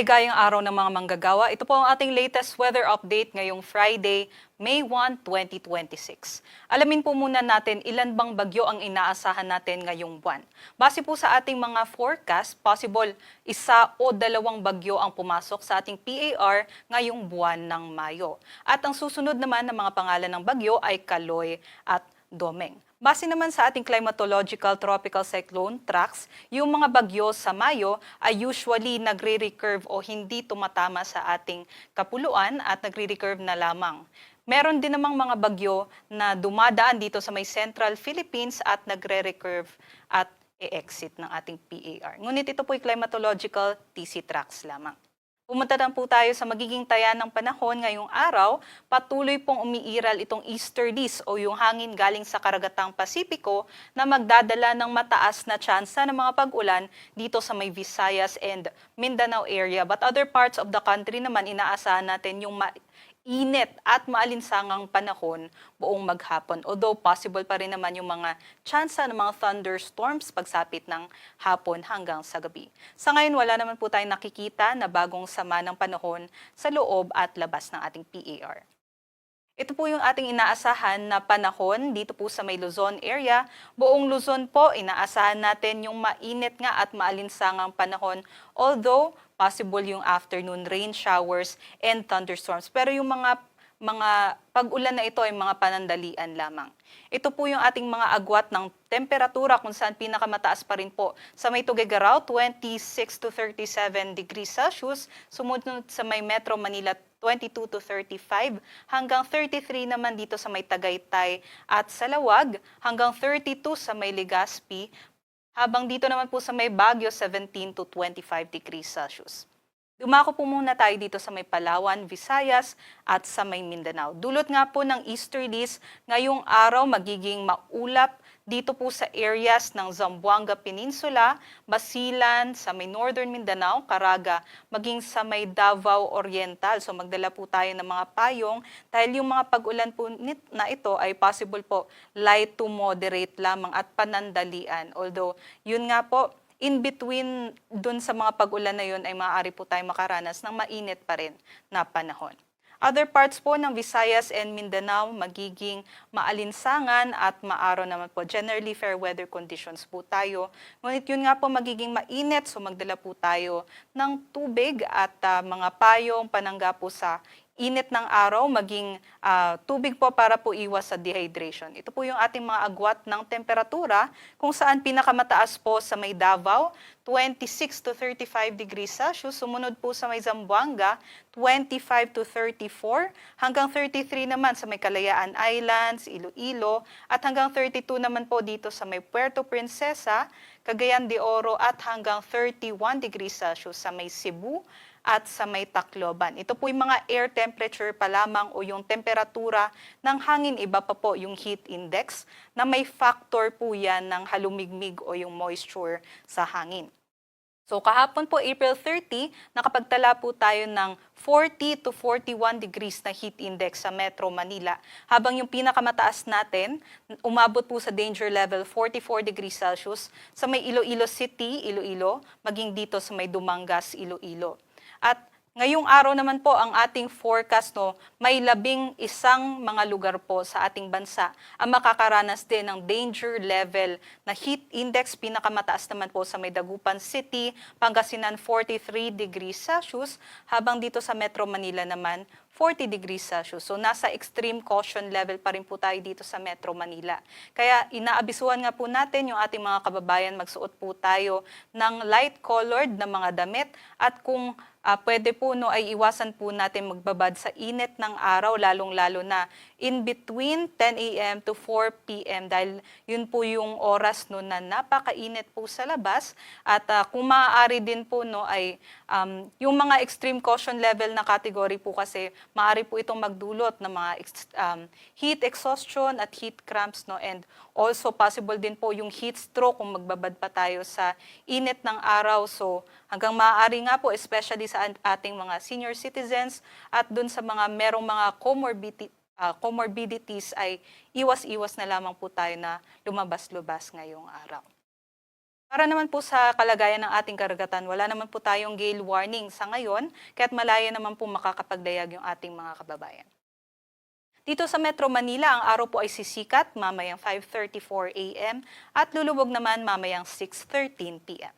Maligayang araw ng mga manggagawa. Ito po ang ating latest weather update ngayong Friday, May 1, 2026. Alamin po muna natin ilan bang bagyo ang inaasahan natin ngayong buwan. Base po sa ating mga forecast, possible isa o dalawang bagyo ang pumasok sa ating PAR ngayong buwan ng Mayo. At ang susunod naman ng mga pangalan ng bagyo ay Kaloy at Domeng. Base naman sa ating climatological tropical cyclone tracks, yung mga bagyo sa Mayo ay usually nagre-recurve o hindi tumatama sa ating kapuluan at nagre-recurve na lamang. Meron din namang mga bagyo na dumadaan dito sa may Central Philippines at nagre-recurve at e-exit ng ating PAR. Ngunit ito po'y climatological TC tracks lamang. Pumunta na po tayo sa magiging taya ng panahon ngayong araw. Patuloy pong umiiral itong easterlies o yung hangin galing sa karagatang Pasipiko na magdadala ng mataas na tsansa ng mga pag-ulan dito sa may Visayas and Mindanao area. But other parts of the country naman, inaasahan natin yung init at maalinsangang panahon buong maghapon. Although possible pa rin naman yung mga tsansa ng mga thunderstorms pagsapit ng hapon hanggang sa gabi. Sa ngayon, wala naman po tayong nakikita na bagong sama ng panahon sa loob at labas ng ating PAR. Ito po yung ating inaasahan na panahon dito po sa may Luzon area. Buong Luzon po, inaasahan natin yung mainit nga at maalinsangang panahon. Although, possible yung afternoon rain showers and thunderstorms. Pero yung mga pag-ulan na ito ay mga panandalian lamang. Ito po yung ating mga agwat ng temperatura kung saan pinakamataas pa rin po sa may Tuguegarao, 26 to 37 degrees Celsius. Sumunod sa may Metro Manila, 22 to 35, hanggang 33 naman dito sa may Tagaytay at Salawag, hanggang 32 sa may Legazpi, habang dito naman po sa may Baguio, 17 to 25 degrees Celsius. Dumako po muna tayo dito sa may Palawan, Visayas at sa may Mindanao. Dulot nga po ng easterlies, ngayong araw magiging maulap dito po sa areas ng Zamboanga Peninsula, Basilan, sa may Northern Mindanao, Caraga, maging sa may Davao Oriental. So magdala po tayo ng mga payong dahil yung mga pag-ulan po na ito ay possible po light to moderate lamang at panandalian. Although yun nga po, in between dun sa mga pag-ulan na yun ay maaari po tayo makaranas ng mainit pa rin na panahon. Other parts po ng Visayas and Mindanao magiging maalinsangan at maaraw naman po. Generally fair weather conditions po tayo. Ngunit yun nga po magiging mainit, so magdala po tayo ng tubig at mga payong panangga po sa init ng araw, maging tubig po para po iwas sa dehydration. Ito po yung ating mga agwat ng temperatura kung saan pinakamataas po sa may Davao, 26 to 35 degrees Celsius. Sumunod po sa may Zamboanga, 25 to 34, hanggang 33 naman sa may Kalayaan Islands, Iloilo, at hanggang 32 naman po dito sa may Puerto Princesa, Cagayan de Oro, at hanggang 31 degrees Celsius sa may Cebu at sa may Tacloban. Ito po yung mga air temperature pa lamang o yung temperatura ng hangin, iba pa po yung heat index na may factor po yan ng halumigmig o yung moisture sa hangin. So kahapon po, April 30, nakapagtala po tayo ng 40 to 41 degrees na heat index sa Metro Manila. Habang yung pinakamataas natin, umabot po sa danger level 44 degrees Celsius sa may Iloilo City, Iloilo, maging dito sa may Dumangas, Iloilo. At ngayong araw naman po ang ating forecast, may 11 mga lugar po sa ating bansa ang makakaranas din ng danger level na heat index. Pinakamataas naman po sa may Dagupan City, Pangasinan 43 degrees Celsius, habang dito sa Metro Manila naman 40 degrees Celsius. So nasa extreme caution level pa rin po tayo dito sa Metro Manila. Kaya inaabisuhan nga po natin yung ating mga kababayan, magsuot po tayo ng light colored na mga damit at kung pwede po ay iwasan po natin magbabad sa init ng araw, lalong-lalo na in between 10 a.m. to 4 p.m. dahil yun po yung oras na napakainit po sa labas. At kung maaari din po ay yung mga extreme caution level na category po kasi maaari po itong magdulot ng mga heat exhaustion at heat cramps, and also possible din po yung heat stroke kung magbabad pa tayo sa init ng araw. So hanggang maaari nga po, especially sa ating mga senior citizens at dun sa mga merong mga comorbidities ay iwas-iwas na lamang po tayo na lumabas-lubas ngayong araw. Para naman po sa kalagayan ng ating karagatan, wala naman po tayong gale warning sa ngayon, kaya't malaya naman po makakapagdayag yung ating mga kababayan. Dito sa Metro Manila, ang araw po ay sisikat mamayang 5:34 a.m. at lulubog naman mamayang 6:13 p.m.